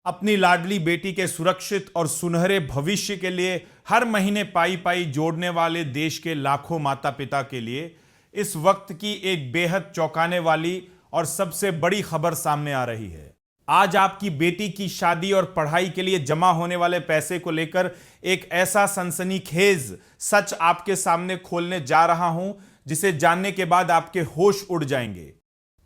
अपनी लाडली बेटी के सुरक्षित और सुनहरे भविष्य के लिए हर महीने पाई पाई जोड़ने वाले देश के लाखों माता पिता के लिए इस वक्त की एक बेहद चौंकाने वाली और सबसे बड़ी खबर सामने आ रही है। आज आपकी बेटी की शादी और पढ़ाई के लिए जमा होने वाले पैसे को लेकर एक ऐसा सनसनीखेज सच आपके सामने खोलने जा रहा हूं जिसे जानने के बाद आपके होश उड़ जाएंगे।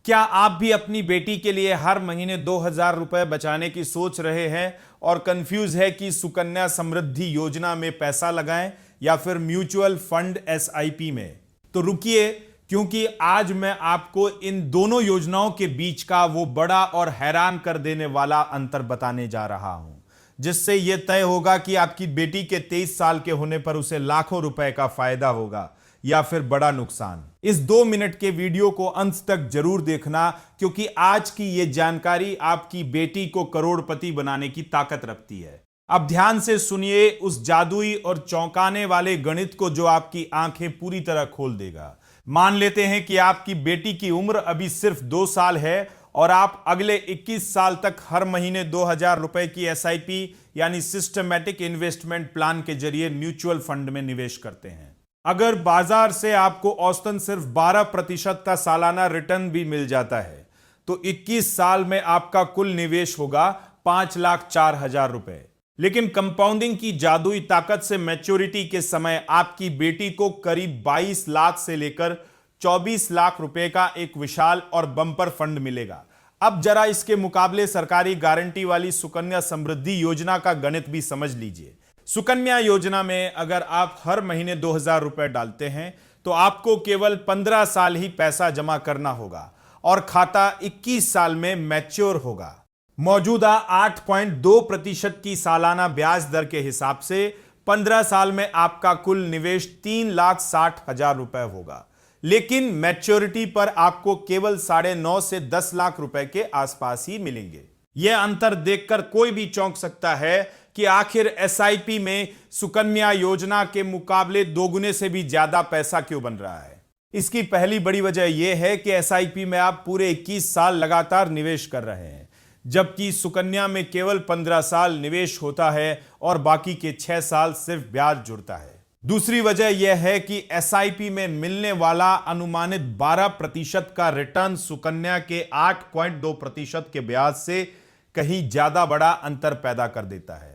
क्या आप भी अपनी बेटी के लिए हर महीने 2000 रुपए बचाने की सोच रहे हैं और कंफ्यूज है कि सुकन्या समृद्धि योजना में पैसा लगाएं या फिर म्यूचुअल फंड SIP में? तो रुकिए, क्योंकि आज मैं आपको इन दोनों योजनाओं के बीच का वो बड़ा और हैरान कर देने वाला अंतर बताने जा रहा हूं, जिससे यह तय होगा कि आपकी बेटी के 23 साल के होने पर उसे लाखों रुपए का फायदा होगा या फिर बड़ा नुकसान। इस 2 मिनट के वीडियो को अंत तक जरूर देखना, क्योंकि आज की यह जानकारी आपकी बेटी को करोड़पति बनाने की ताकत रखती है। अब ध्यान से सुनिए उस जादुई और चौंकाने वाले गणित को जो आपकी आंखें पूरी तरह खोल देगा। मान लेते हैं कि आपकी बेटी की उम्र अभी सिर्फ 2 साल है और आप अगले 21 साल तक हर महीने 2000 रुपए की SIP यानी सिस्टमैटिक इन्वेस्टमेंट प्लान के जरिए म्यूचुअल फंड में निवेश करते हैं। अगर बाजार से आपको औसतन सिर्फ 12% का सालाना रिटर्न भी मिल जाता है तो 21 साल में आपका कुल निवेश होगा 5,04,000 रुपए। लेकिन कंपाउंडिंग की जादुई ताकत से मैच्योरिटी के समय आपकी बेटी को करीब 22 लाख से लेकर 24 लाख रुपए का एक विशाल और बम्पर फंड मिलेगा। अब जरा इसके मुकाबले सरकारी गारंटी वाली सुकन्या समृद्धि योजना का गणित भी समझ लीजिए। सुकन्या योजना में अगर आप हर महीने 2000 रुपए डालते हैं तो आपको केवल 15 साल ही पैसा जमा करना होगा और खाता 21 साल में मैच्योर होगा। मौजूदा 8.2% की सालाना ब्याज दर के हिसाब से 15 साल में आपका कुल निवेश 3,60,000 रुपए होगा, लेकिन मैच्योरिटी पर आपको केवल 9.5 से 10 लाख रुपए के आसपास ही मिलेंगे। यह अंतर देखकर कोई भी चौंक सकता है कि आखिर SIP में सुकन्या योजना के मुकाबले दोगुने से भी ज्यादा पैसा क्यों बन रहा है। इसकी पहली बड़ी वजह यह है कि SIP में आप पूरे 21 साल लगातार निवेश कर रहे हैं, जबकि सुकन्या में केवल 15 साल निवेश होता है और बाकी के 6 साल सिर्फ ब्याज जुड़ता है। दूसरी वजह यह है कि SIP में मिलने वाला अनुमानित 12% का रिटर्न सुकन्या के 8.2% के ब्याज से कहीं ज्यादा बड़ा अंतर पैदा कर देता है।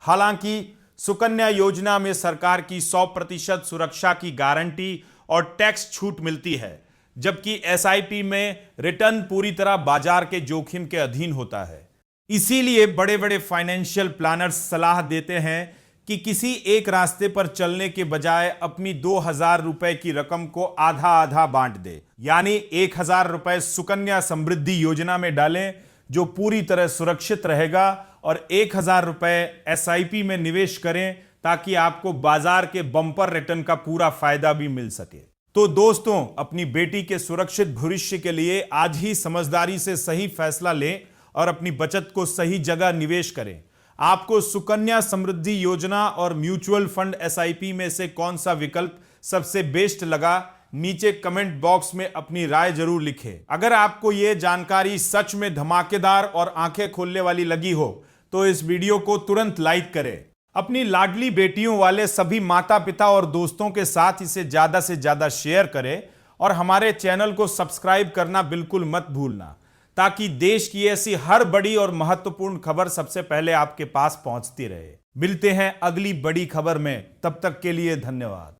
हालांकि सुकन्या योजना में सरकार की 100% सुरक्षा की गारंटी और टैक्स छूट मिलती है, जबकि SIP में रिटर्न पूरी तरह बाजार के जोखिम के अधीन होता है। इसीलिए बड़े बड़े फाइनेंशियल प्लानर्स सलाह देते हैं कि किसी एक रास्ते पर चलने के बजाय अपनी 2000 रुपए की रकम को आधा आधा बांट दे, यानी 1000 रुपए सुकन्या समृद्धि योजना में डालें जो पूरी तरह सुरक्षित रहेगा और 1000 रुपए SIP में निवेश करें ताकि आपको बाजार के बम्पर रिटर्न का पूरा फायदा भी मिल सके। तो दोस्तों, अपनी बेटी के सुरक्षित भविष्य के लिए आज ही समझदारी से सही फैसला लें और अपनी बचत को सही जगह निवेश करें। आपको सुकन्या समृद्धि योजना और म्यूचुअल फंड SIP में से कौन सा विकल्प सबसे बेस्ट लगा, नीचे कमेंट बॉक्स में अपनी राय जरूर लिखें। अगर आपको यह जानकारी सच में धमाकेदार और आंखें खोलने वाली लगी हो तो इस वीडियो को तुरंत लाइक करें। अपनी लाडली बेटियों वाले सभी माता पिता और दोस्तों के साथ इसे ज्यादा से ज्यादा शेयर करें और हमारे चैनल को सब्सक्राइब करना बिल्कुल मत भूलना, ताकि देश की ऐसी हर बड़ी और महत्वपूर्ण खबर सबसे पहले आपके पास पहुंचती रहे। मिलते हैं अगली बड़ी खबर में, तब तक के लिए धन्यवाद।